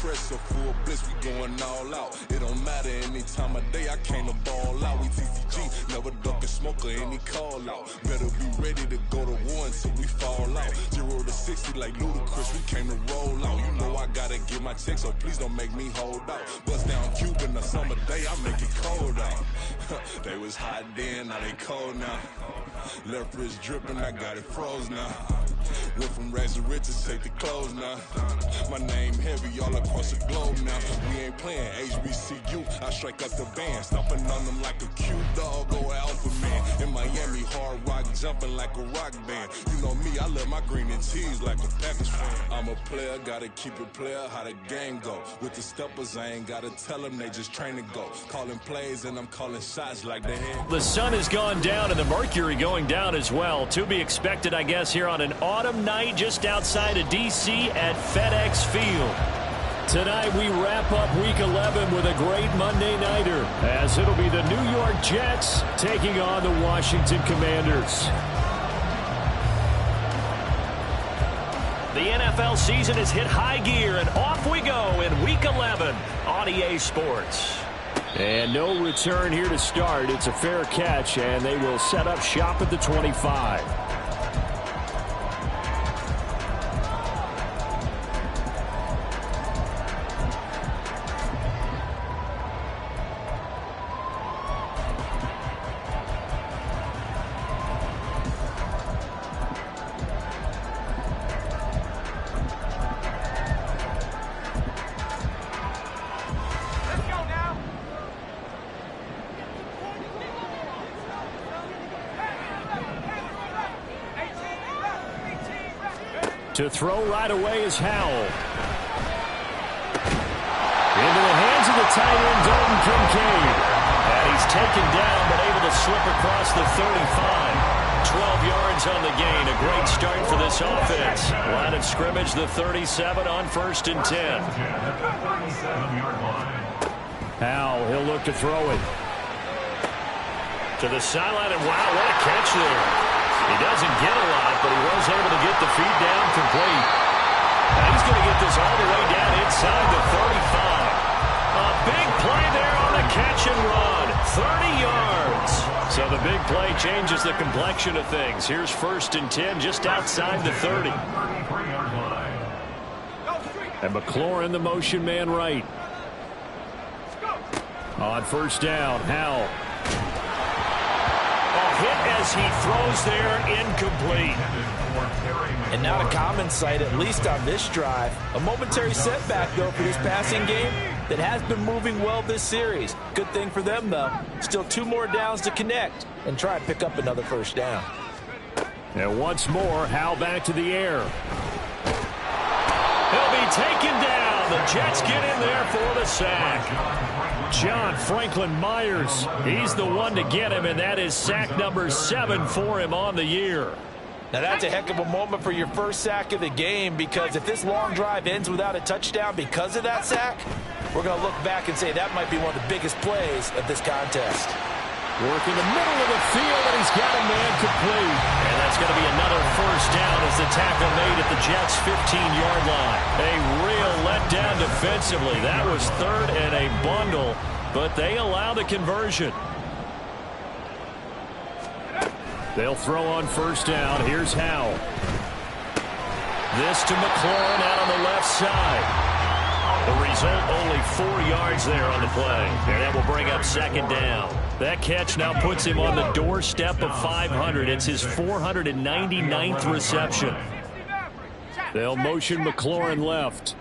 fresh, so full bliss, we going all out. It don't matter any time of day, I came to ball out. We TCG, never duck a smoker, any call out. Better be ready to go to war until we fall out. 0 to 60 like Ludacris, we came to roll out. You know I gotta get my check, so please don't make me hold out. Bust down Cuban, a summer day, I make it cold out. They was hot then, now they cold now. Left wrist dripping, I got it froze now. Went from rags to riches, take the clothes now. My name heavy all across the globe now. We ain't playing HBCU, I strike up the band. Stomping on them like a cute dog, go alpha man. In Miami, hard rock jumping like a rock band. You know me, I love my green and cheese like a Packers fan. I'm a player, gotta keep it player, how the game go. With the steppers, I ain't gotta tell them, they just train to go. Calling plays and I'm calling shots like the head. The sun has gone down and the mercury going down as well. To be expected, I guess, here on an autumn night just outside of D.C. at FedEx Field. Tonight we wrap up Week 11 with a great Monday Nighter, as it'll be the New York Jets taking on the Washington Commanders. The NFL season has hit high gear, and off we go in Week 11 on EA Sports. And no return here to start. It's a fair catch, and they will set up shop at the 25. To throw right away is Howell. Into the hands of the tight end, Dalton Kincaid. And he's taken down, but able to slip across the 35. 12 yards on the gain. A great start for this offense. Line of scrimmage, the 37 on 1st and 10. Howell, he'll look to throw it. To the sideline, and wow, what a catch there. He doesn't get a lot, but he was able to get the feed down complete. And he's going to get this all the way down inside the 35. A big play there on the catch and run. 30 yards. So the big play changes the complexion of things. Here's 1st and 10 just outside the 30. And McLaurin, the motion man right. On 1st down, Howell. Hit as he throws there, incomplete. And not a common sight, at least on this drive. A momentary setback, though, for this passing game that has been moving well this series. Good thing for them, though. Still 2 more downs to connect and try and pick up another 1st down. And once more, Howell back to the air. He'll be taken down. The Jets get in there for the sack. John Franklin Myers, he's the one to get him, and that is sack number 7 for him on the year. Now that's a heck of a moment for your first sack of the game, because if this long drive ends without a touchdown because of that sack, we're going to look back and say that might be one of the biggest plays of this contest. Working the middle of the field, and he's got a man complete. And that's going to be another 1st down as the tackle made at the Jets' 15-yard line. A real letdown defensively. That was 3rd and a bundle, but they allow the conversion. They'll throw on 1st down. Here's Howell. This to McLaurin out on the left side. The result, only 4 yards there on the play. And that will bring up 2nd down. That catch now puts him on the doorstep of 500. It's his 499th reception. They'll motion McLaurin left.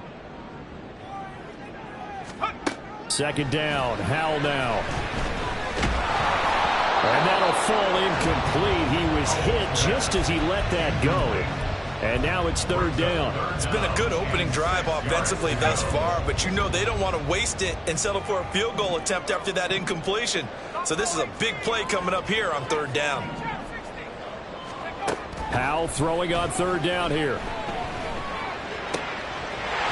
2nd down. Howell now. And that'll fall incomplete. He was hit just as he let that go. And now it's 3rd down. It's been a good opening drive offensively thus far, but you know they don't want to waste it and settle for a field goal attempt after that incompletion. So this is a big play coming up here on 3rd down. Howell throwing on 3rd down here.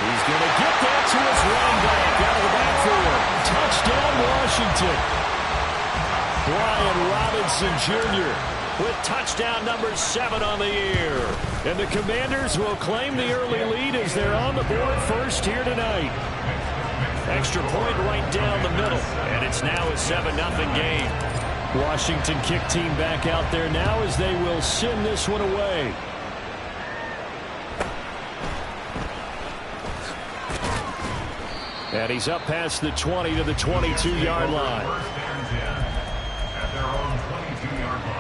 He's going to get that to his running back out of the backfield. Touchdown, Washington. Brian Robinson Jr. with touchdown number 7 on the year. And the Commanders will claim the early lead as they're on the board first here tonight. Extra point right down the middle, and it's now a 7-0 game. Washington kick team back out there now as they will send this one away. And he's up past the 20 to the 22-yard line. At their own 22-yard line.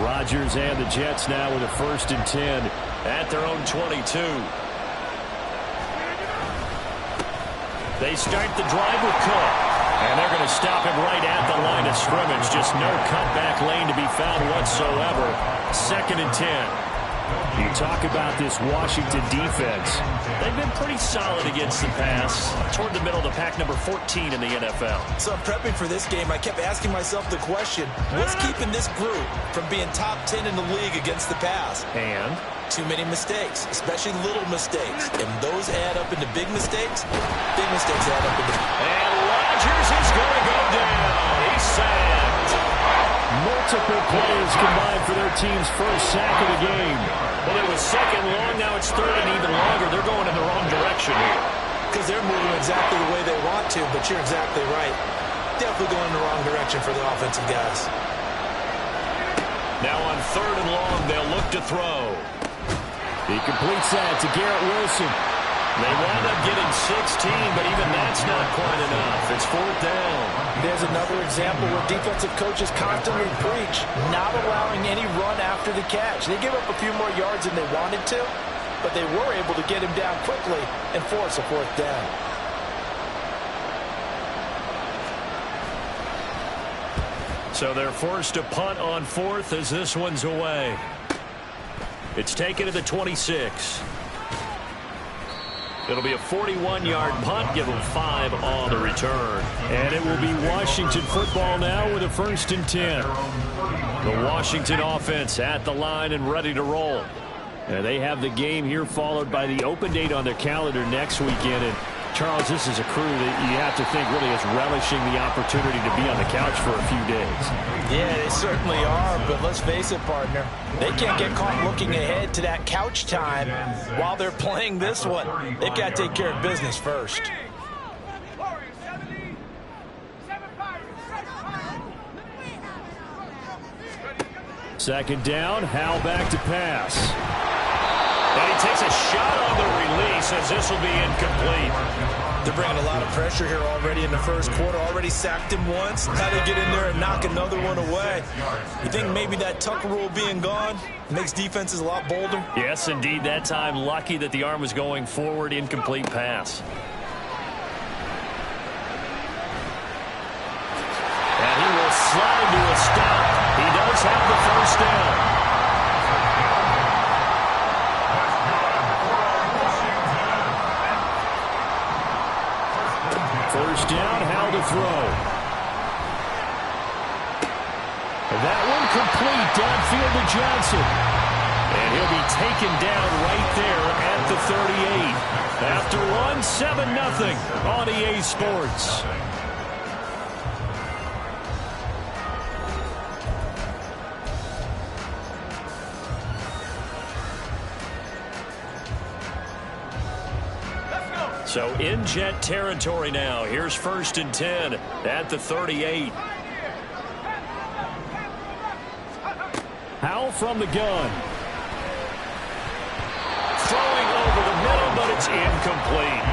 Rodgers and the Jets now with a 1st and 10 at their own 22. They start the drive with Cook, and they're going to stop him right at the line of scrimmage. Just no cutback lane to be found whatsoever. 2nd and 10. You talk about this Washington defense. They've been pretty solid against the pass. Toward the middle of the pack, number 14 in the NFL. So I'm prepping for this game. I kept asking myself the question, what's keeping this group from being top 10 in the league against the pass? And too many mistakes, especially little mistakes. And those add up into big mistakes. Big mistakes add up into... And Rodgers is going to go down. He's sacked. Multiple players combined for their team's first sack of the game. Well, it was 2nd long. Now it's 3rd and even longer. They're going in the wrong direction here. Because they're moving exactly the way they want to, but you're exactly right. Definitely going in the wrong direction for the offensive guys. Now on 3rd and long, they'll look to throw. He completes that to Garrett Wilson. They wound up getting 16, but even that's not quite enough. It's 4th down. There's another example where defensive coaches constantly preach not allowing any run after the catch. They give up a few more yards than they wanted to, but they were able to get him down quickly and force a 4th down. So they're forced to punt on 4th as this one's away. It's taken to the 26. It'll be a 41-yard punt, give them 5 on the return. And it will be Washington football now with a 1st and 10. The Washington offense at the line and ready to roll. And they have the game here followed by the open date on their calendar next weekend. And Charles, this is a crew that you have to think really is relishing the opportunity to be on the couch for a few days. Yeah, they certainly are, but let's face it, partner. They can't get caught looking ahead to that couch time while they're playing this one. They've got to take care of business first. 2nd down, Howell back to pass. And he takes a shot on the release as this will be incomplete. They're bringing a lot of pressure here already in the first quarter. Already sacked him once. How they get in there and knock another one away. You think maybe that Tucker rule being gone makes defenses a lot bolder? Yes, indeed. That time, lucky that the arm was going forward. Incomplete pass. And he will slide to a stop. He does have the 1st down. First down, Howell to throw. And that one complete downfield to Johnson. And he'll be taken down right there at the 38. After one, 7-0 on EA Sports. So in Jet territory now. Here's 1st and 10 at the 38. Howell from the gun. Throwing over the middle, but it's incomplete.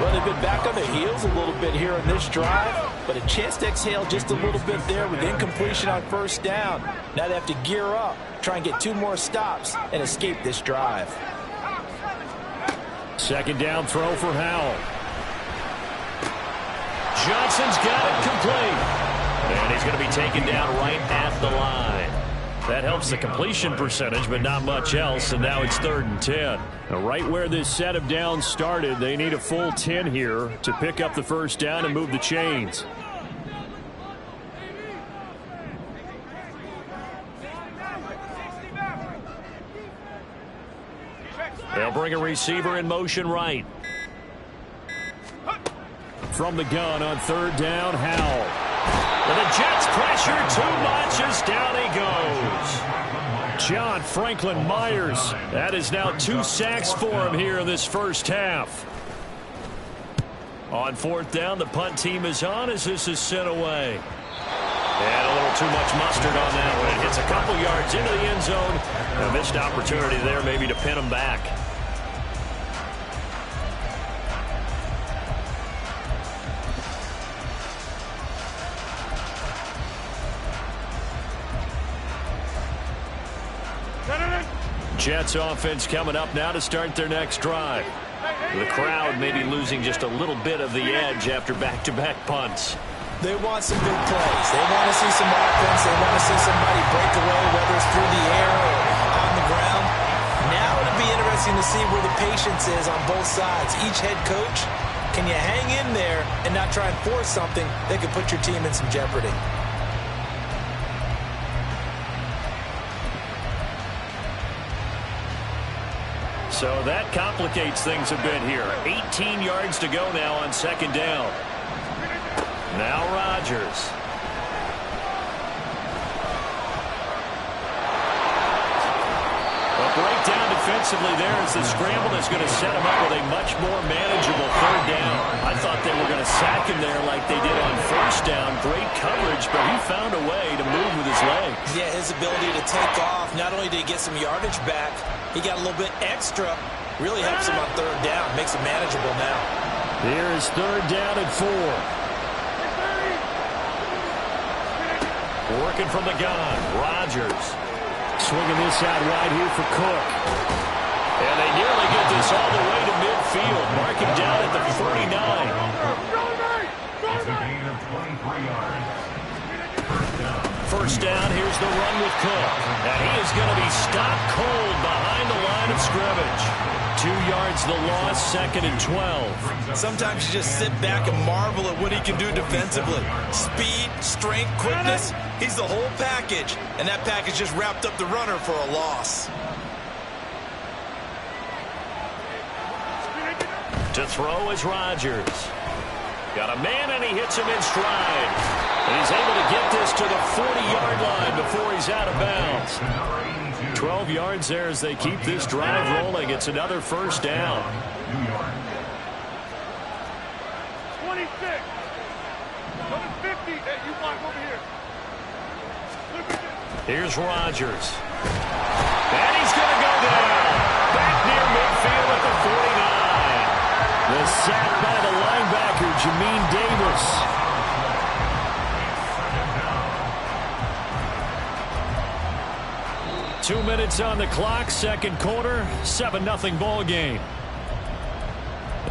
Well, they've been back on their heels a little bit here in this drive, but a chance to exhale just a little bit there with incompletion on 1st down. Now they have to gear up, try and get 2 more stops, and escape this drive. 2nd down throw for Howell. Johnson's got it complete. And he's going to be taken down right at the line. That helps the completion percentage, but not much else, and now it's 3rd and 10. Now, right where this set of downs started, they need a full 10 here to pick up the 1st down and move the chains. They'll bring a receiver in motion right. From the gun on third down, Howell. And the Jets pressure too much as down he goes. John Franklin Myers. That is now 2 sacks for him here in this first half. On fourth down, the punt team is on as this is sent away. And a little too much mustard on that one. It hits a couple yards into the end zone. A missed opportunity there maybe to pin him back. Jets offense coming up now to start their next drive. The crowd maybe losing just a little bit of the edge after back-to-back punts. They want some big plays. They want to see some offense. They want to see somebody break away, whether it's through the air or on the ground. Now it'll be interesting to see where the patience is on both sides. Each head coach, can you hang in there and not try and force something that could put your team in some jeopardy? So that complicates things a bit here. 18 yards to go now on second down. Now Rodgers. A breakdown defensively there as the scramble is going to set him up with a much more manageable third down. I thought they were going to sack him there like they did on first down. Great coverage, but he found a way to move with his legs. Yeah, his ability to take off. Not only did he get some yardage back, he got a little bit extra. Really helps him on third down. Makes it manageable now. Here is third down and 4. Working from the gun, Rodgers. Swinging this out wide here for Cook. And they nearly get this all the way to midfield. Mark him down at the 39. It's a gain of 23 yards. First down, here's the run with Cook. And he is going to be stopped cold behind the line of scrimmage. 2 yards the loss, second and 12. Sometimes you just sit back and marvel at what he can do defensively. Speed, strength, quickness, he's the whole package. And that package just wrapped up the runner for a loss. To throw is Rodgers. Got a man and he hits him in stride. And he's able to get this to the 40-yard line before he's out of bounds. 12 yards there as they keep this drive rolling. It's another first down. 26. Number 50. Hey, you walk over here. Here's Rodgers. And he's going to go down. Back near midfield at the 49. The sack by the linebacker, Jamin Davis. 2 minutes on the clock, second quarter, 7-0 ball game.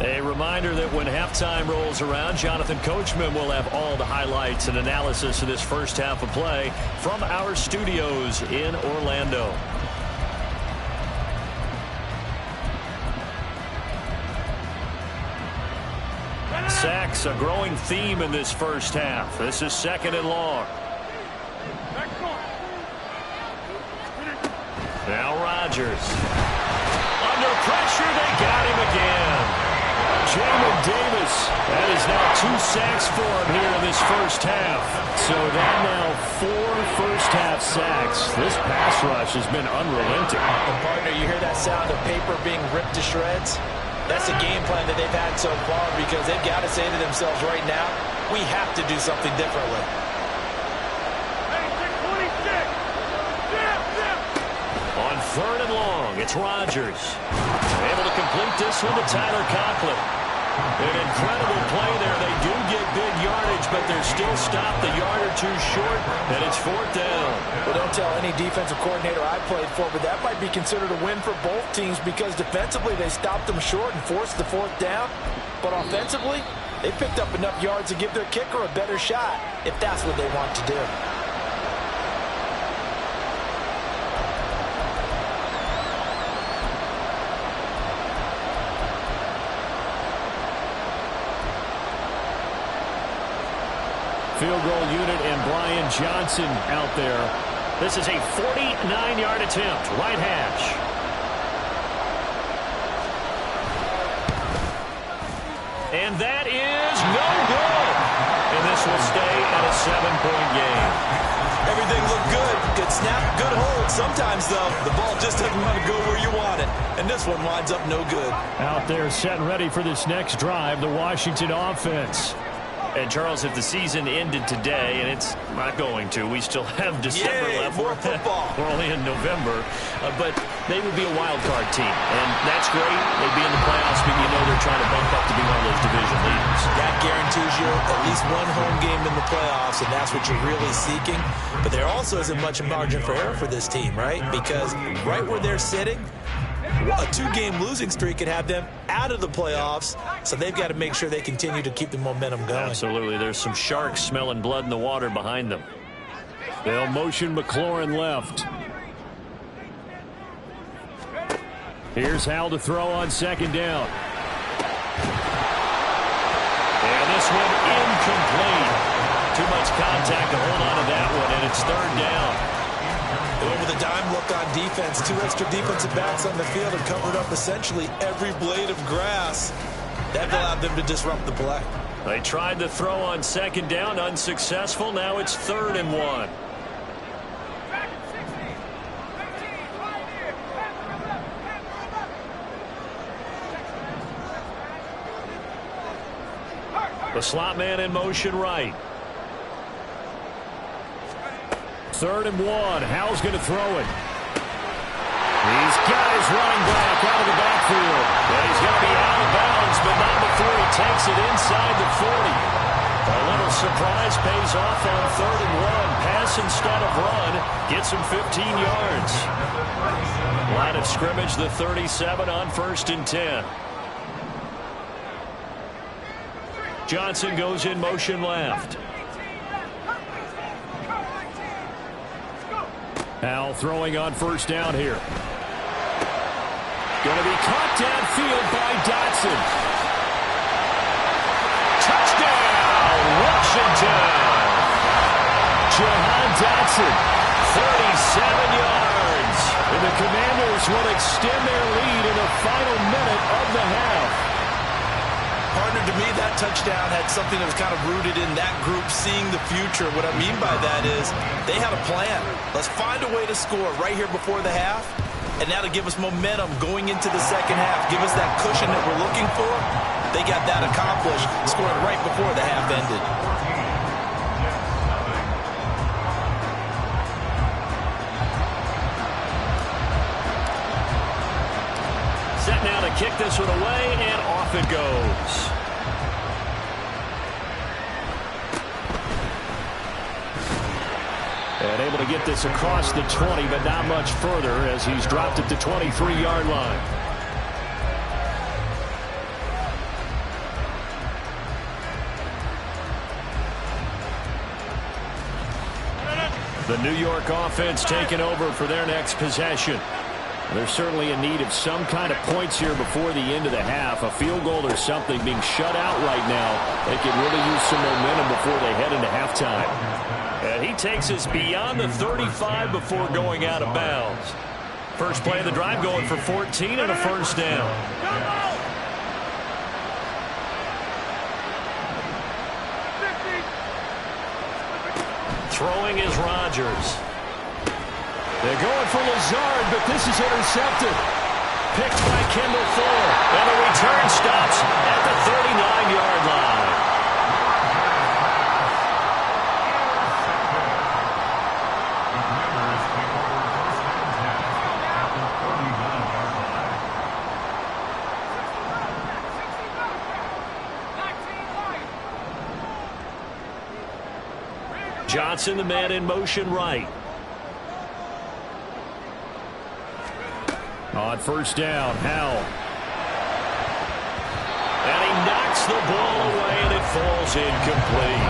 A reminder that when halftime rolls around, Jonathan Coachman will have all the highlights and analysis of this first half of play from our studios in Orlando. Sacks, a growing theme in this first half. This is second and long. Now Rodgers. Under pressure, they got him again. Jamin Davis. That is now 2 sacks for him here in this first half. So that now 4 first-half sacks. This pass rush has been unrelenting. Partner, you hear that sound of paper being ripped to shreds? That's the game plan that they've had so far because they've got to say to themselves right now, we have to do something differently. On third and long, it's Rodgers. Able to complete this one to Tyler Conklin. An incredible play there. They do get big yardage, but they're still stopped a yard or two short, and it's fourth down. Well, don't tell any defensive coordinator I played for, but that might be considered a win for both teams because defensively they stopped them short and forced the fourth down. But offensively, they picked up enough yards to give their kicker a better shot if that's what they want to do. Field goal unit and Brian Johnson out there. This is a 49-yard attempt, right hash. And that is no good. And this will stay at a 7-point game. Everything looked good. Good snap, good hold. Sometimes, though, the ball just doesn't want to go where you want it. And this one winds up no good. Out there set and ready for this next drive, the Washington offense. And, Charles, if the season ended today, and it's not going to, we still have December left. More football. We're only in November. But they would be a wild card team. And that's great. They'd be in the playoffs, but you know they're trying to bump up to be one of those division leaders. That guarantees you at least one home game in the playoffs, and that's what you're really seeking. But there also isn't much margin for error for this team, right? Because right where they're sitting, a 2-game losing streak could have them out of the playoffs, so they've got to make sure they continue to keep the momentum going. Absolutely. There's some sharks smelling blood in the water behind them. They'll motion McLaurin left. Here's Hal to throw on second down. And this one incomplete. Too much contact to hold on to that one, and it's third down. They went with a dime look on defense. 2 extra defensive backs on the field and covered up essentially every blade of grass. That allowed them to disrupt the play. They tried to throw on second down, unsuccessful. Now it's 3rd and 1. The slot man in motion right. 3rd and 1. Hal's going to throw it. He's got his running back out of the backfield. And he's going to be out of bounds, but not before he takes it inside the 40. A little surprise pays off on 3rd and 1. Pass instead of run. Gets him 15 yards. Line of scrimmage, the 37 on 1st and 10. Johnson goes in motion left. Hal throwing on 1st down here. Going to be caught downfield by Dotson. Touchdown, Washington. Jahan Dotson, 37 yards. And the Commanders will extend their lead in the final minute of the half. Partner, to me, that touchdown had something that was kind of rooted in that group seeing the future. What I mean by that is they had a plan. Let's find a way to score right here before the half, and that'll give us momentum going into the second half. Give us that cushion that we're looking for. They got that accomplished, scoring right before the half ended. Set now to kick this one away, and off it goes. And able to get this across the 20, but not much further as he's dropped at the 23-yard line. The New York offense taking over for their next possession. They're certainly in need of some kind of points here before the end of the half. A field goal or something being shut out right now. They could really use some momentum before they head into halftime. And he takes us beyond the 35 before going out of bounds. First play of the drive going for 14 and a 1st down. Throwing is Rodgers. They're going for Lazard, but this is intercepted. Picked by Kendall Fuller. And the return stops at the 39-yard line. Johnson, the man in motion right. On 1st down, Hal. And he knocks the ball away, and it falls incomplete.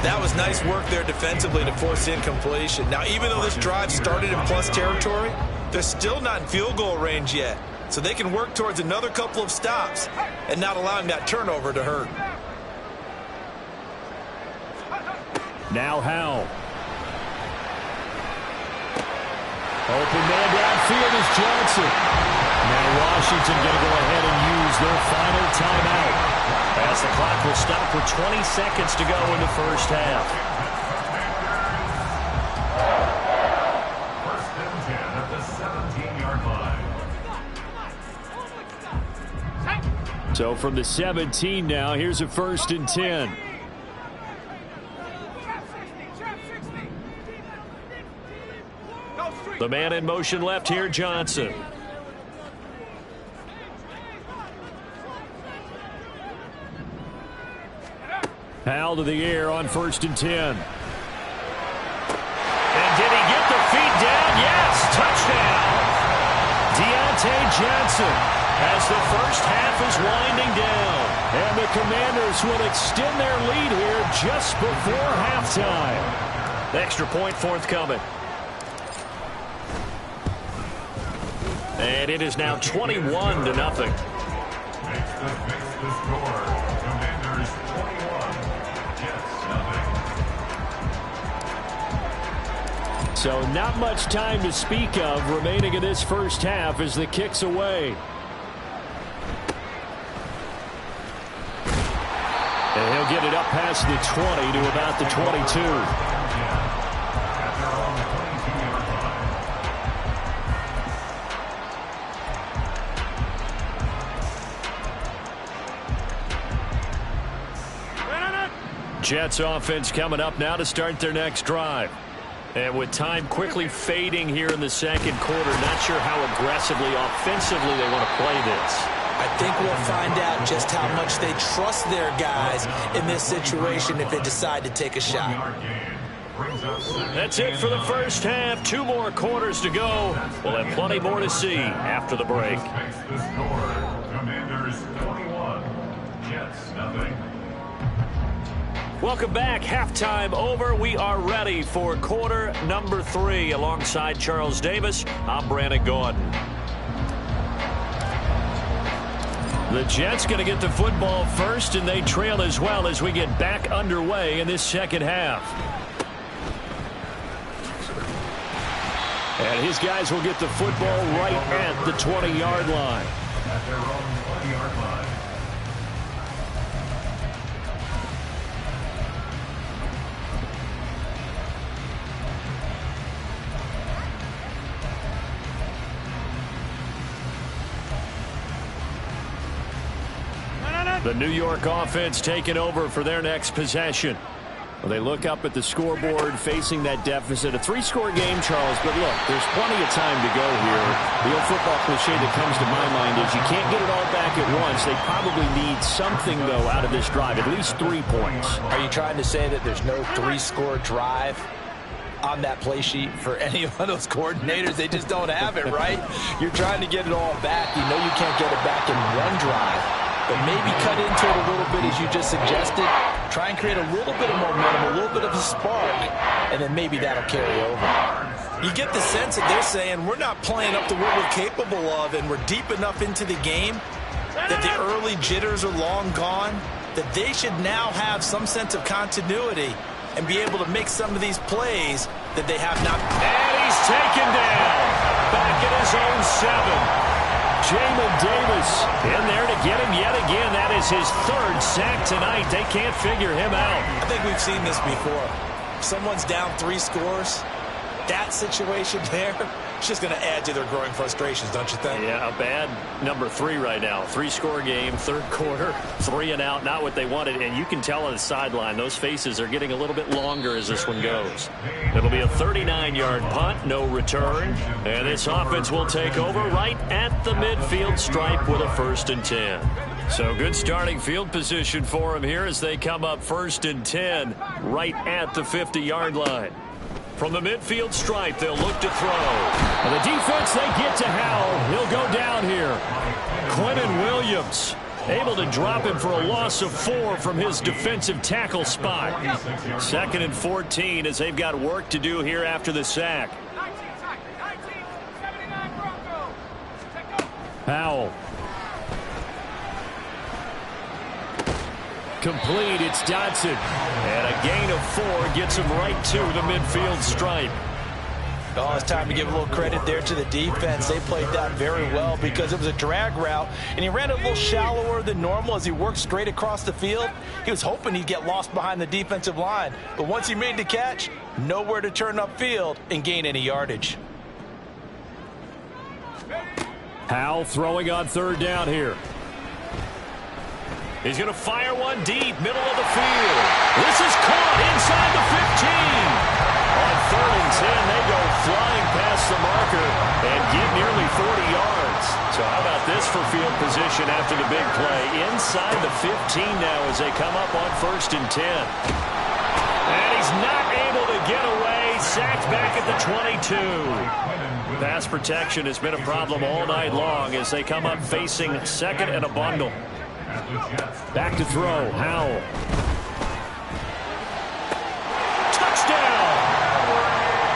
That was nice work there defensively to force incompletion. Now, even though this drive started in plus territory, they're still not in field goal range yet. So they can work towards another couple of stops and not allowing that turnover to hurt. Now Hal. Open man downfield is Johnson. Now Washington going to go ahead and use their final timeout. As the clock will stop with 20 seconds to go in the first half. First and 10 at the 17-yard line. So from the 17 now, here's a first and 10. The man in motion left here, Johnson. Howell to the air on first and 10. And did he get the feet down? Yes, touchdown. Deontay Johnson as the first half is winding down. And the Commanders will extend their lead here just before halftime. The extra point forthcoming. And it is now 21-0. Makes the score. Commanders 21. Jets nothing. So not much time to speak of remaining in this first half as the kick's away. And he'll get it up past the 20 to about the 22. Jets offense coming up now to start their next drive. And with time quickly fading here in the second quarter, not sure how aggressively, offensively they want to play this. I think we'll find out just how much they trust their guys in this situation if they decide to take a shot. That's it for the first half. 2 more quarters to go. We'll have plenty more to see after the break. Commanders 21. Jets nothing. Welcome back. Halftime over. We are ready for quarter number 3. Alongside Charles Davis, I'm Brandon Gordon. The Jets going to get the football first, and they trail as well as we get back underway in this second half. And his guys will get the football right at the 20-yard line. At their own 20-yard line. The New York offense taking over for their next possession. Well, they look up at the scoreboard facing that deficit. A 3-score game, Charles, but look, there's plenty of time to go here. The old football cliche that comes to my mind is you can't get it all back at once. They probably need something, though, out of this drive, at least 3 points. Are you trying to say that there's no 3-score drive on that play sheet for any of those coordinators? They just don't have it, right? You're trying to get it all back. You know you can't get it back in one drive. But maybe cut into it a little bit, as you just suggested. Try and create a little bit of momentum, a little bit of a spark, and then maybe that'll carry over. You get the sense that they're saying we're not playing up to what we're capable of, and we're deep enough into the game that the early jitters are long gone, that they should now have some sense of continuity and be able to make some of these plays that they have not. And he's taken down back at his own 7. Jamin Davis in there to get him yet again. That is his 3rd sack tonight. They can't figure him out. I think we've seen this before. Someone's down 3 scores. That situation there, it's just going to add to their growing frustrations, don't you think? Yeah, a bad number 3 right now. 3-score game, 3rd quarter, 3 and out, not what they wanted. And you can tell on the sideline, those faces are getting a little bit longer as this one goes. It'll be a 39-yard punt, no return. And this offense will take over right at the midfield stripe with a 1st and 10. So good starting field position for them here as they come up 1st and 10 right at the 50-yard line. From the midfield stripe, they'll look to throw. And the defense, they get to Howell. He'll go down here. Quentin Williams able to drop him for a loss of 4 from his defensive tackle spot. 2nd and 14 as they've got work to do here after the sack. Howell. Complete, it's Dotson. And a gain of 4 gets him right to the midfield stripe. Oh, it's time to give a little credit there to the defense. They played that very well because it was a drag route, and he ran it a little shallower than normal as he worked straight across the field. He was hoping he'd get lost behind the defensive line, but once he made the catch, nowhere to turn upfield and gain any yardage. Howell throwing on third down here. He's going to fire one deep, middle of the field. This is caught inside the 15. On 3rd and 10, they go flying past the marker and get nearly 40 yards. So how about this for field position after the big play? Inside the 15 now as they come up on 1st and 10. And he's not able to get away. Sacked back at the 22. Pass protection has been a problem all night long as they come up facing 2nd and a bundle. Back to throw, Howell. Touchdown!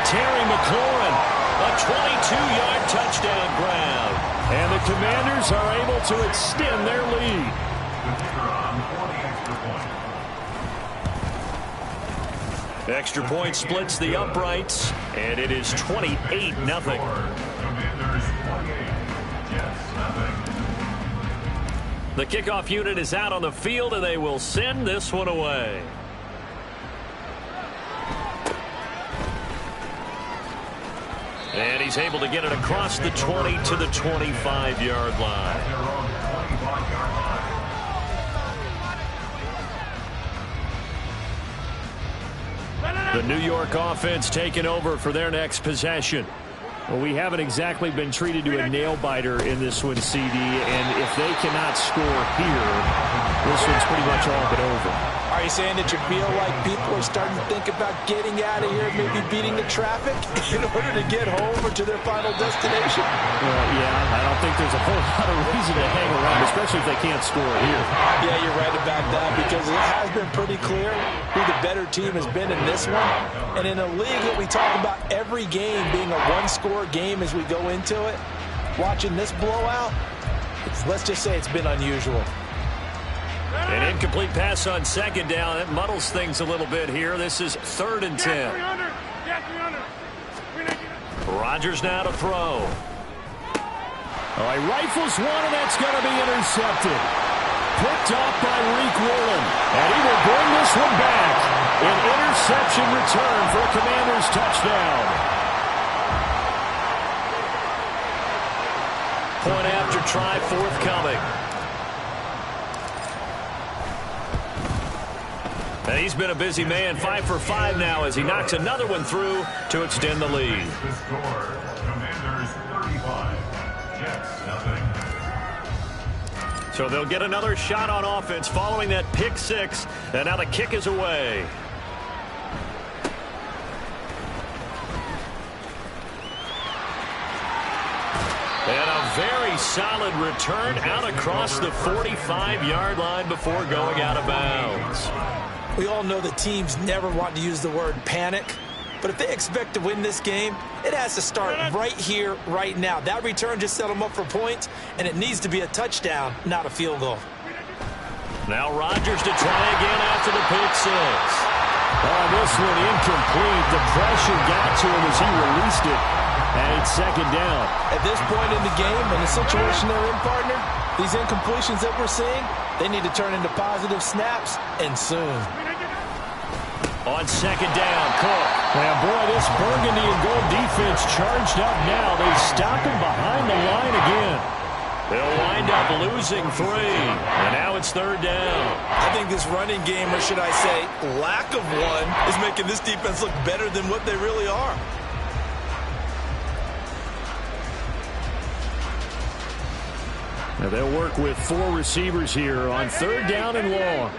Terry McLaurin, a 22-yard touchdown grab. And the Commanders are able to extend their lead. Extra point splits the uprights, and it is 28-0. The kickoff unit is out on the field, and they will send this one away. And he's able to get it across the 20 to the 25-yard line. The New York offense taking over for their next possession. Well, we haven't exactly been treated to a nail-biter in this one, CD, and if they cannot score here, this one's pretty much all but over. Are you saying that you feel like people are starting to think about getting out of here, maybe beating the traffic in order to get home or to their final destination? Yeah, I don't think there's a whole lot of reason to hang around, especially if they can't score here. Yeah, you're right about that because it has been pretty clear who the better team has been in this one. And in a league that we talk about every game being a one-score game as we go into it, watching this blowout, let's just say it's been unusual. An incomplete pass on 2nd down. That muddles things a little bit here. This is 3rd and 10. Rodgers now to throw. Oh, he rifles one, and that's going to be intercepted. Picked off by Reek Woolen. And he will bring this one back. An interception return for a Commanders touchdown. Point after try forthcoming. And he's been a busy man, 5 for 5 now as he knocks another one through to extend the lead. The score, Commanders 35, Jets nothing. So they'll get another shot on offense following that pick 6, and now the kick is away. And a very solid return out across the 45-yard line before going out of bounds. We all know that teams never want to use the word panic, but if they expect to win this game, it has to start right here, right now. That return just set them up for points, and it needs to be a touchdown, not a field goal. Now Rodgers to try again after the pick 6. Oh, this one incomplete. The pressure got to him as he released it, and it's 2nd down. At this point in the game, in the situation they're in, partner, these incompletions that we're seeing, they need to turn into positive snaps, and soon. On 2nd down, Cook. And boy, this burgundy and gold defense charged up now. They stop him behind the line again. They'll wind up losing 3. And now it's 3rd down. I think this running game, or should I say lack of one, is making this defense look better than what they really are. Now they'll work with 4 receivers here on 3rd down and long.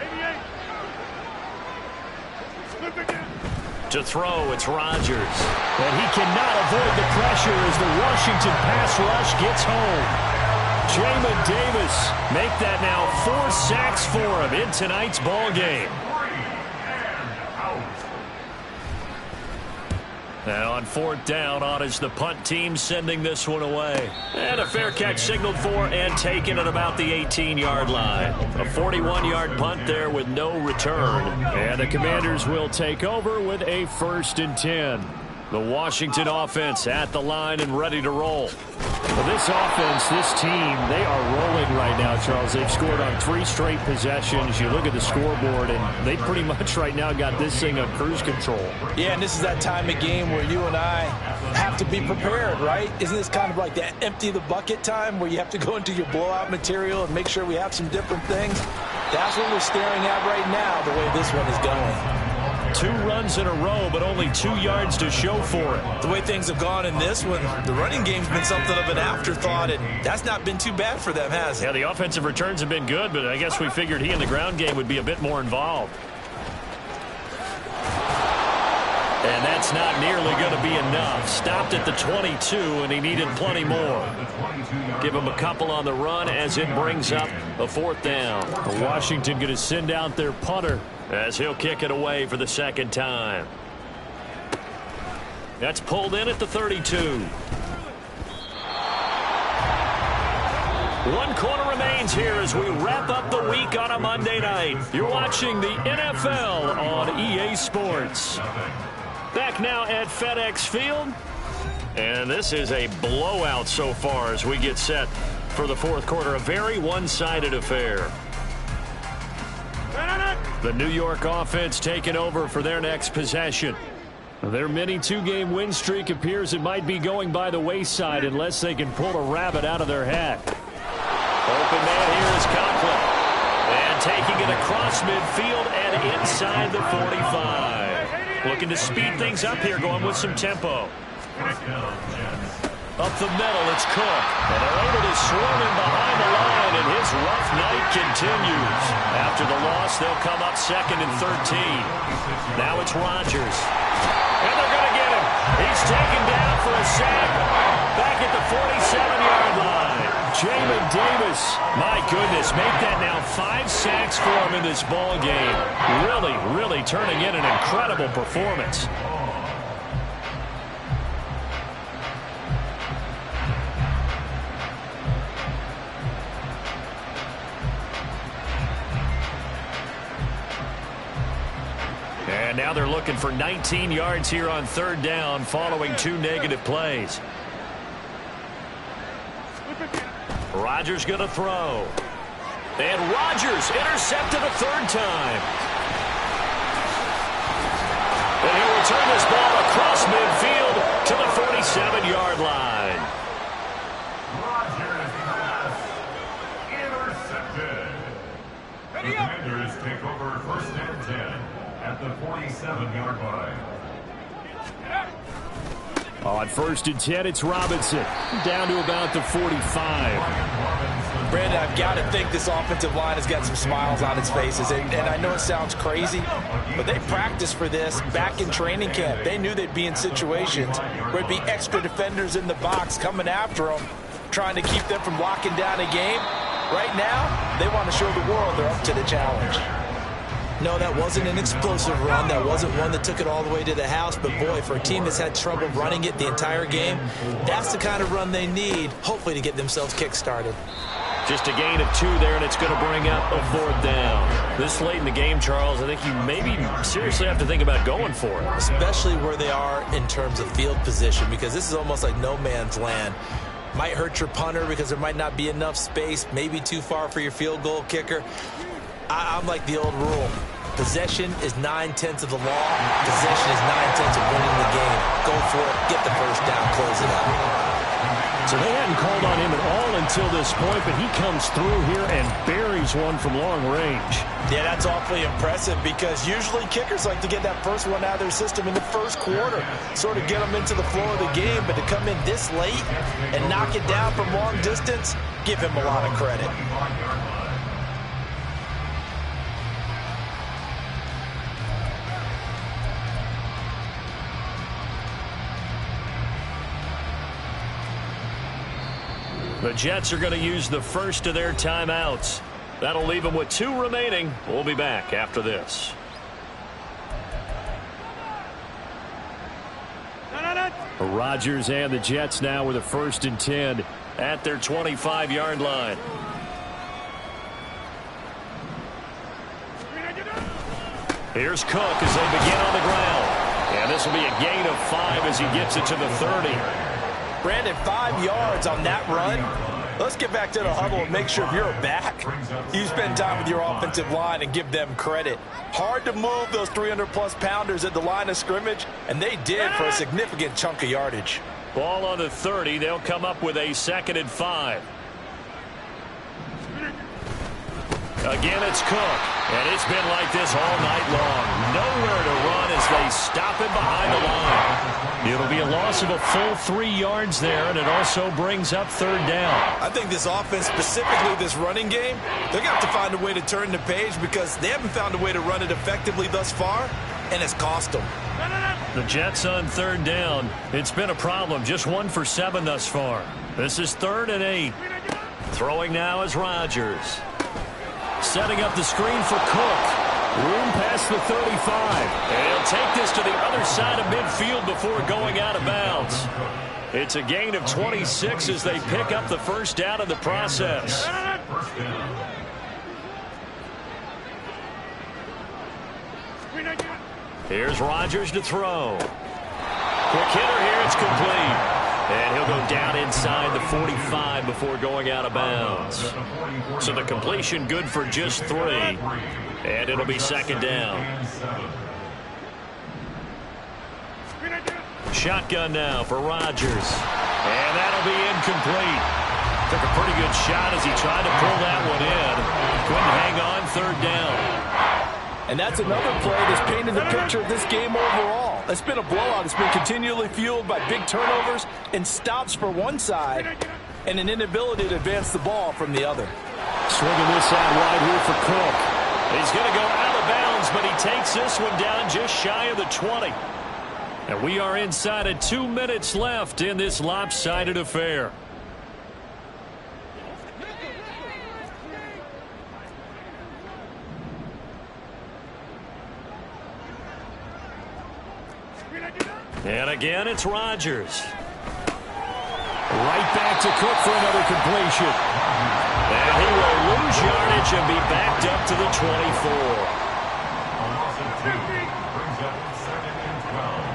To throw, it's Rodgers. And he cannot avoid the pressure as the Washington pass rush gets home. Jamin Davis make that now 4 sacks for him in tonight's ball game. And on 4th down, on is the punt team sending this one away. And a fair catch signaled for and taken at about the 18-yard line. A 41-yard punt there with no return. And the Commanders will take over with a 1st and 10. The Washington offense at the line and ready to roll. Well, this offense, this team, they are rolling right now, Charles. They've scored on 3 straight possessions. You look at the scoreboard, and they pretty much right now got this thing on cruise control. Yeah, and this is that time of game where you and I have to be prepared, right? Isn't this kind of like that empty the bucket time where you have to go into your blowout material and make sure we have some different things? That's what we're staring at right now, the way this one is going. 2 runs in a row, but only 2 yards to show for it. The way things have gone in this one, the running game's been something of an afterthought, and that's not been too bad for them, has it? Yeah, the offensive returns have been good, but I guess we figured he in the ground game would be a bit more involved. And that's not nearly going to be enough. Stopped at the 22, and he needed plenty more. Give him a couple on the run as it brings up a 4th down. Washington going to send out their punter as he'll kick it away for the 2nd time. That's pulled in at the 32. 1 quarter remains here as we wrap up the week on a Monday night. You're watching the NFL on EA Sports. Back now at FedEx Field. And this is a blowout so far as we get set for the 4th quarter. A very one-sided affair. The New York offense taking over for their next possession. Their mini 2-game win streak appears it might be going by the wayside unless they can pull a rabbit out of their hat. Open man here is Conklin. And taking it across midfield and inside the 45. Looking to speed things up here, going with some tempo. Up the middle, it's Cook. And they're able to swarm him behind the line, and his rough night continues. After the loss, they'll come up 2nd and 13. Now it's Rodgers. And they're going to get him. He's taken down for a sack. Back at the 47-yard line. Jamin Davis, my goodness, make that now 5 sacks for him in this ball game. Really turning in an incredible performance. And now they're looking for 19 yards here on 3rd down following 2 negative plays. Rodgers going to throw. And Rodgers intercepted a 3rd time. And he'll return this ball across midfield to the 47-yard line. Rodgers pass intercepted. The Commanders take over 1st and 10 at the 47-yard line. On 1st and 10, it's Robinson. Down to about the 45. Brandon, I've got to think this offensive line has got some smiles on its faces. And I know it sounds crazy, but they practiced for this back in training camp. They knew they'd be in situations where there'd be extra defenders in the box coming after them, trying to keep them from locking down a game. Right now, they want to show the world they're up to the challenge. No, that wasn't an explosive run. That wasn't one that took it all the way to the house. But, boy, for a team that's had trouble running it the entire game, that's the kind of run they need, hopefully, to get themselves kick-started. Just a gain of 2 there, and it's going to bring up a 4th down. This late in the game, Charles, I think you maybe seriously have to think about going for it. Especially where they are in terms of field position, because this is almost like no man's land. Might hurt your punter because there might not be enough space, maybe too far for your field goal kicker. I'm like the old rule. Possession is 9/10 of the law. Possession is 9/10 of winning the game. Go for it. Get the 1st down. Close it up. So they hadn't called on him at all until this point, but he comes through here and buries one from long range. Yeah, that's awfully impressive because usually kickers like to get that first one out of their system in the 1st quarter, sort of get them into the flow of the game. But to come in this late and knock it down from long distance, give him a lot of credit. The Jets are going to use the first of their timeouts. That'll leave them with 2 remaining. We'll be back after this. Rodgers and the Jets now with a 1st and 10 at their 25-yard line. Here's Cook as they begin on the ground. And this will be a gain of 5 as he gets it to the 30. Brandon, 5 yards on that run. Let's get back to the huddle and make sure if you're back, you spend time with your offensive line and give them credit. Hard to move those 300-plus pounders at the line of scrimmage, and they did for a significant chunk of yardage. Ball on the 30. They'll come up with a 2nd and 5. Again, it's Cook, and it's been like this all night long. Nowhere to run as they stop him behind the line. It'll be a loss of a full 3 yards there, and it also brings up 3rd down. I think this offense, specifically this running game, they're going to have to find a way to turn the page because they haven't found a way to run it effectively thus far, and it's cost them. The Jets on 3rd down. It's been a problem. Just 1 for 7 thus far. This is 3rd and 8. Throwing now is Rodgers. Setting up the screen for Cook. Room past the 35. And he'll take this to the other side of midfield before going out of bounds. It's a gain of 26 as they pick up the 1st down in the process. Here's Rodgers to throw. Quick hitter here. It's complete. And he'll go down inside the 45 before going out of bounds. So the completion good for just 3. And it'll be 2nd down. Shotgun now for Rodgers. And that'll be incomplete. Took a pretty good shot as he tried to pull that one in. Couldn't hang on 3rd down. And that's another play that's painted the picture of this game overall. It's been a blowout. It's been continually fueled by big turnovers and stops for one side and an inability to advance the ball from the other. Swinging this out wide here for Cook. He's going to go out of bounds, but he takes this one down just shy of the 20. And we are inside of 2 minutes left in this lopsided affair. And again, it's Rodgers. Right back to Cook for another completion. And he will lose yardage and be backed up to the 24. Brings up 2nd and 12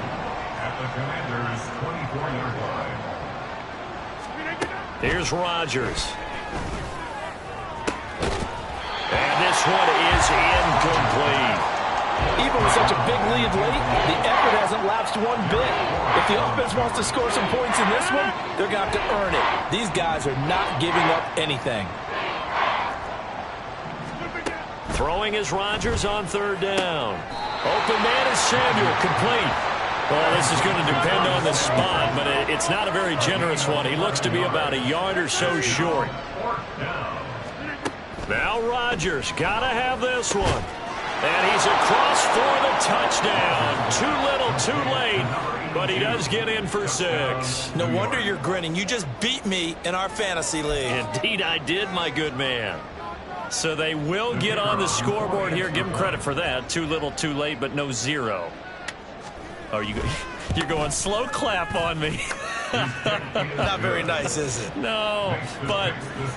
at the Commanders' 24-yard line. Here's Rodgers. And this one is incomplete. Even with such a big lead late, the effort hasn't lapsed one bit. If the offense wants to score some points in this one, they're going to have to earn it. These guys are not giving up anything. Throwing is Rodgers on 3rd down. Open man is Samuel, complete. Well, this is going to depend on the spot, but it's not a very generous one. He looks to be about a yard or so short. Now Rodgers, got to have this one. And he's across for the touchdown. Too little, too late, but he does get in for 6. No wonder you're grinning. You just beat me in our fantasy league. Indeed I did, my good man. So they will get on the scoreboard here. Give them credit for that. Too little, too late, but no 0. Oh, you're going slow clap on me. Not very nice, is it? No, but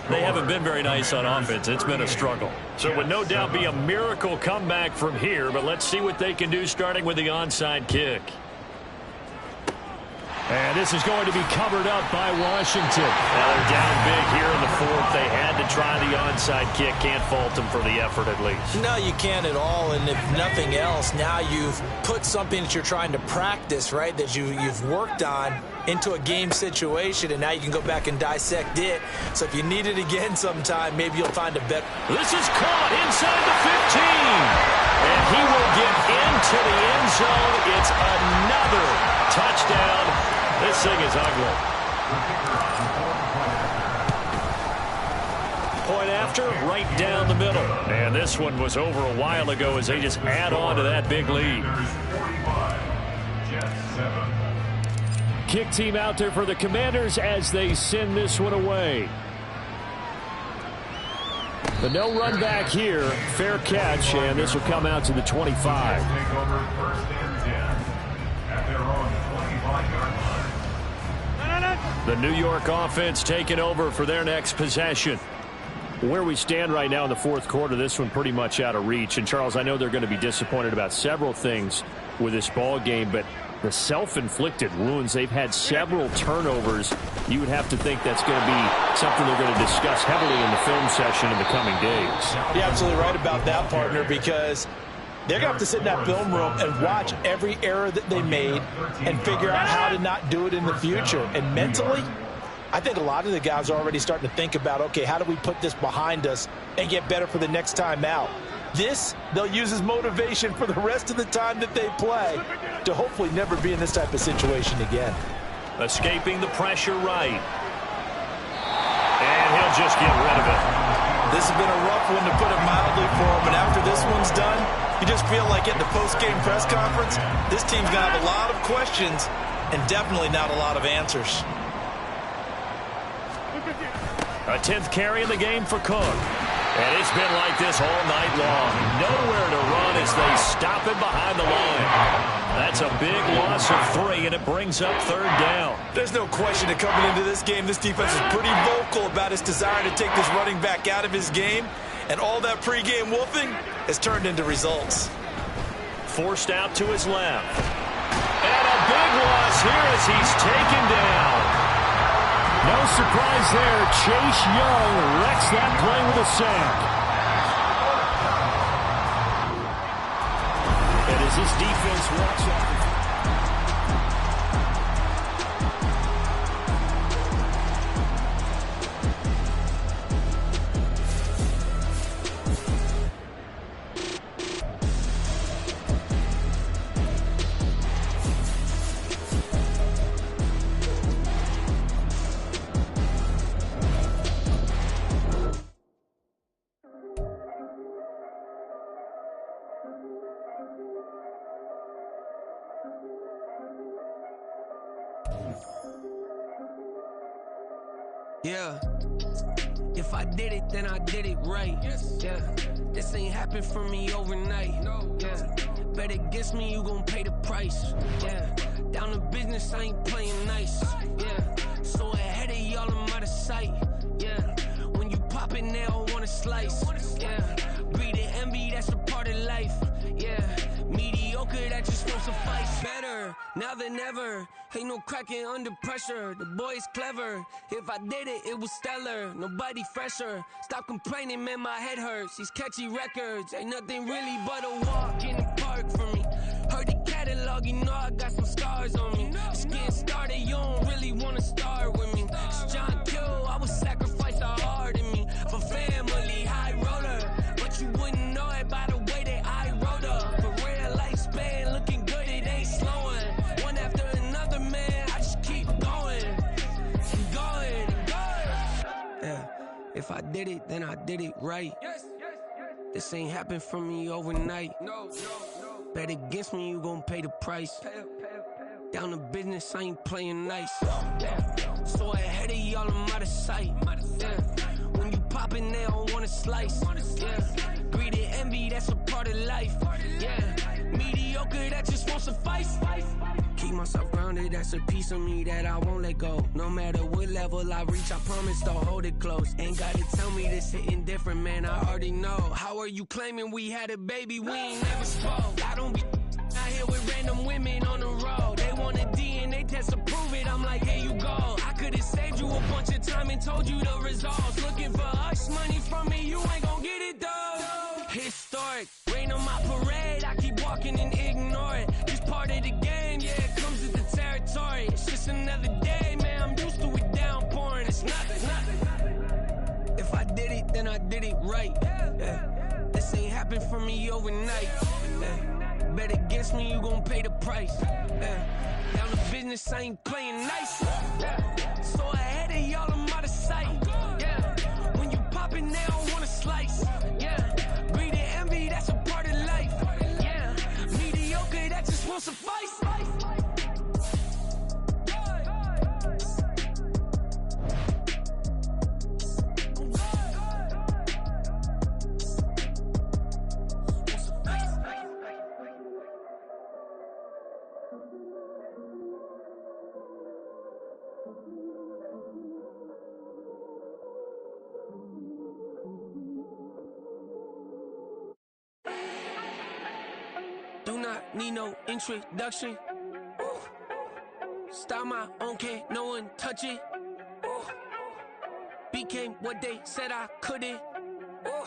they haven't been very nice on offense. It's been a struggle. So it would no doubt be a miracle comeback from here, but let's see what they can do starting with the onside kick. And this is going to be covered up by Washington. Now they're down big here in the 4th. They had to try the onside kick. Can't fault them for the effort at least. No, you can't at all. And if nothing else, now you've put something that you're trying to practice, right, that you've worked on into a game situation, and now you can go back and dissect it. So if you need it again sometime, maybe you'll find a better. This is caught inside the 15. And he will get into the end zone. It's another touchdown. This thing is ugly. Point after, right down the middle. And this one was over a while ago as they just add on to that big lead. Kick team out there for the Commanders as they send this one away. But no run back here. Fair catch, and this will come out to the 25. Take over 1st and 10 at their own 25-yard line. The New York offense taking over for their next possession. Where we stand right now in the fourth quarter, this one pretty much out of reach. And, Charles, I know they're going to be disappointed about several things with this ball game, but the self-inflicted wounds, they've had several turnovers. You would have to think that's going to be something they're going to discuss heavily in the film session in the coming days. You're absolutely right about that, partner, because they're going to have to sit in that film room and watch every error that they made and figure out how to not do it in the future. And mentally, I think a lot of the guys are already starting to think about, okay, how do we put this behind us and get better for the next time out? This, they'll use as motivation for the rest of the time that they play to hopefully never be in this type of situation again. Escaping the pressure right. And he'll just get rid of it. This has been a rough one, to put it mildly, for him. And after this one's done, you just feel like at the post-game press conference, this team's going to have a lot of questions and definitely not a lot of answers. A 10th carry in the game for Cook. And it's been like this all night long. Nowhere to run as they stop him behind the line. That's a big loss of 3, and it brings up 3rd down. There's no question that coming into this game, this defense is pretty vocal about its desire to take this running back out of his game. And all that pregame wolfing has turned into results. Forced out to his left. And a big loss here as he's taken down. No surprise there. Chase Young wrecks that play with a sack. And as this defense walks off. Yeah, if I did it, then I did it right. Yeah, this ain't happened for me overnight. Yeah, bet against me, you gon' pay the price. Yeah, down to business, I ain't playing nice. Yeah, so ahead of y'all, I'm out of sight. Yeah, when you pop it, they all wanna slice. Yeah, greed and envy, that's a part of life. Yeah, mediocre, that just won't suffice. Better now than ever. Ain't no cracking under pressure. The boy's clever. If I did it, it was stellar. Nobody fresher. Stop complaining, man, my head hurts. These catchy records ain't nothing really but a walk in the park for me. Heard the catalog, you know I got some scars on me. Just getting started, you don't really wanna start with me. It's John Kill, I would sacrifice a heart in me for family, high roller. But you wouldn't know it by the way that I wrote up. For real lifespan, looking good, it ain't slowing. One after another, man, I just keep going and going and going. Yeah, if I did it, then I did it right. This ain't happened for me overnight. Bet against me, you gon' pay the price. Down to business, I ain't playing nice. Yeah. So ahead of y'all, I'm out of sight. Yeah. When you poppin', they don't wanna slice. Yeah. Greed and envy, that's a part of life. Yeah. Mediocre, that just won't suffice. Keep myself grounded, that's a piece of me that I won't let go. No matter what level I reach, I promise to hold it close. Ain't gotta tell me this hitting different, man, I already know. How are you claiming we had a baby, we ain't never spoke? I don't be out here with random women on the road. They want a DNA test to prove it, I'm like, here you go. I could've saved you a bunch of time and told you the results. Looking for hush money from me, you ain't gon' get it though. Historic, rain on my parade, I keep walking and ignore it. Just part of the game, yeah, it comes with the territory. It's just another day, man, I'm used to it downpouring. It's nothing. If I did it, then I did it right. Yeah. This ain't happened for me overnight. Yeah. Bet against me, you gon' pay the price. Yeah. Down to business, I ain't playing nice. Yeah. So ahead of y'all, I'm out of sight. Yeah. When you poppin', they don't wanna slice. Yeah. Greed and envy, that's a part of life. Yeah. Mediocre, that just won't suffice. need no introduction. Ooh. Style my own, can't no one touch it. Ooh. Became what they said I couldn't. Ooh.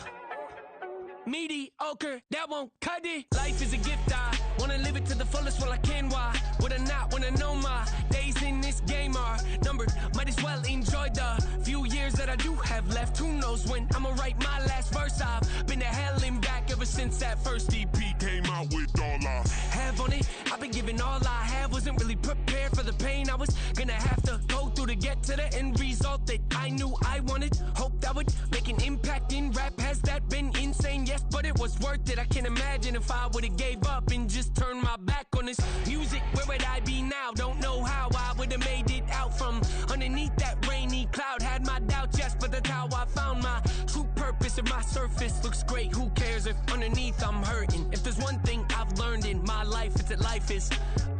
Mediocre, that won't cut it. Life is a gift, I wanna live it to the fullest while I can. Why would I not wanna know my days in this game are numbered? Might as well enjoy the few years that I do have left. Who knows when I'ma write my last verse? I've been to hell and back ever since that first EP came out with all I have on it. I've been giving all I have, wasn't really prepared for the pain I was gonna have to go through to get to the end result that I knew I wanted. Hope that would make an impact in rap. Has that been insane? Yes, but it was worth it. I can't imagine if I would've gave up and just turned my back on this music. Where would I be now? Don't know how I would've made it out from underneath that rainy cloud. Had my doubts, yes, but that's how I found my true purpose. If my surface looks great, who cares if underneath I'm hurting? If there's one thing I've learned in my life, it's that life is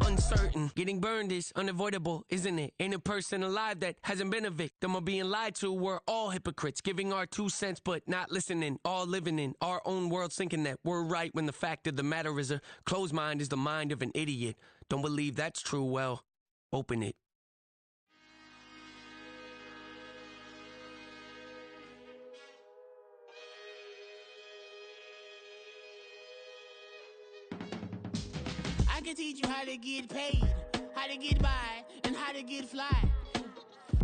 uncertain. Getting burned is unavoidable, isn't it? Ain't a person alive that hasn't been a victim of being lied to. We're all hypocrites, giving our 2 cents but not listening. All living in our own world, thinking that we're right when the fact of the matter is a closed mind is the mind of an idiot. Don't believe that's true? Well, open it. I can teach you how to get paid, how to get by, and how to get fly.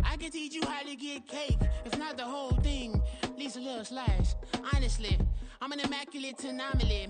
I can teach you how to get cake, if not the whole thing, at least a little slice. Honestly, I'm an immaculate anomaly.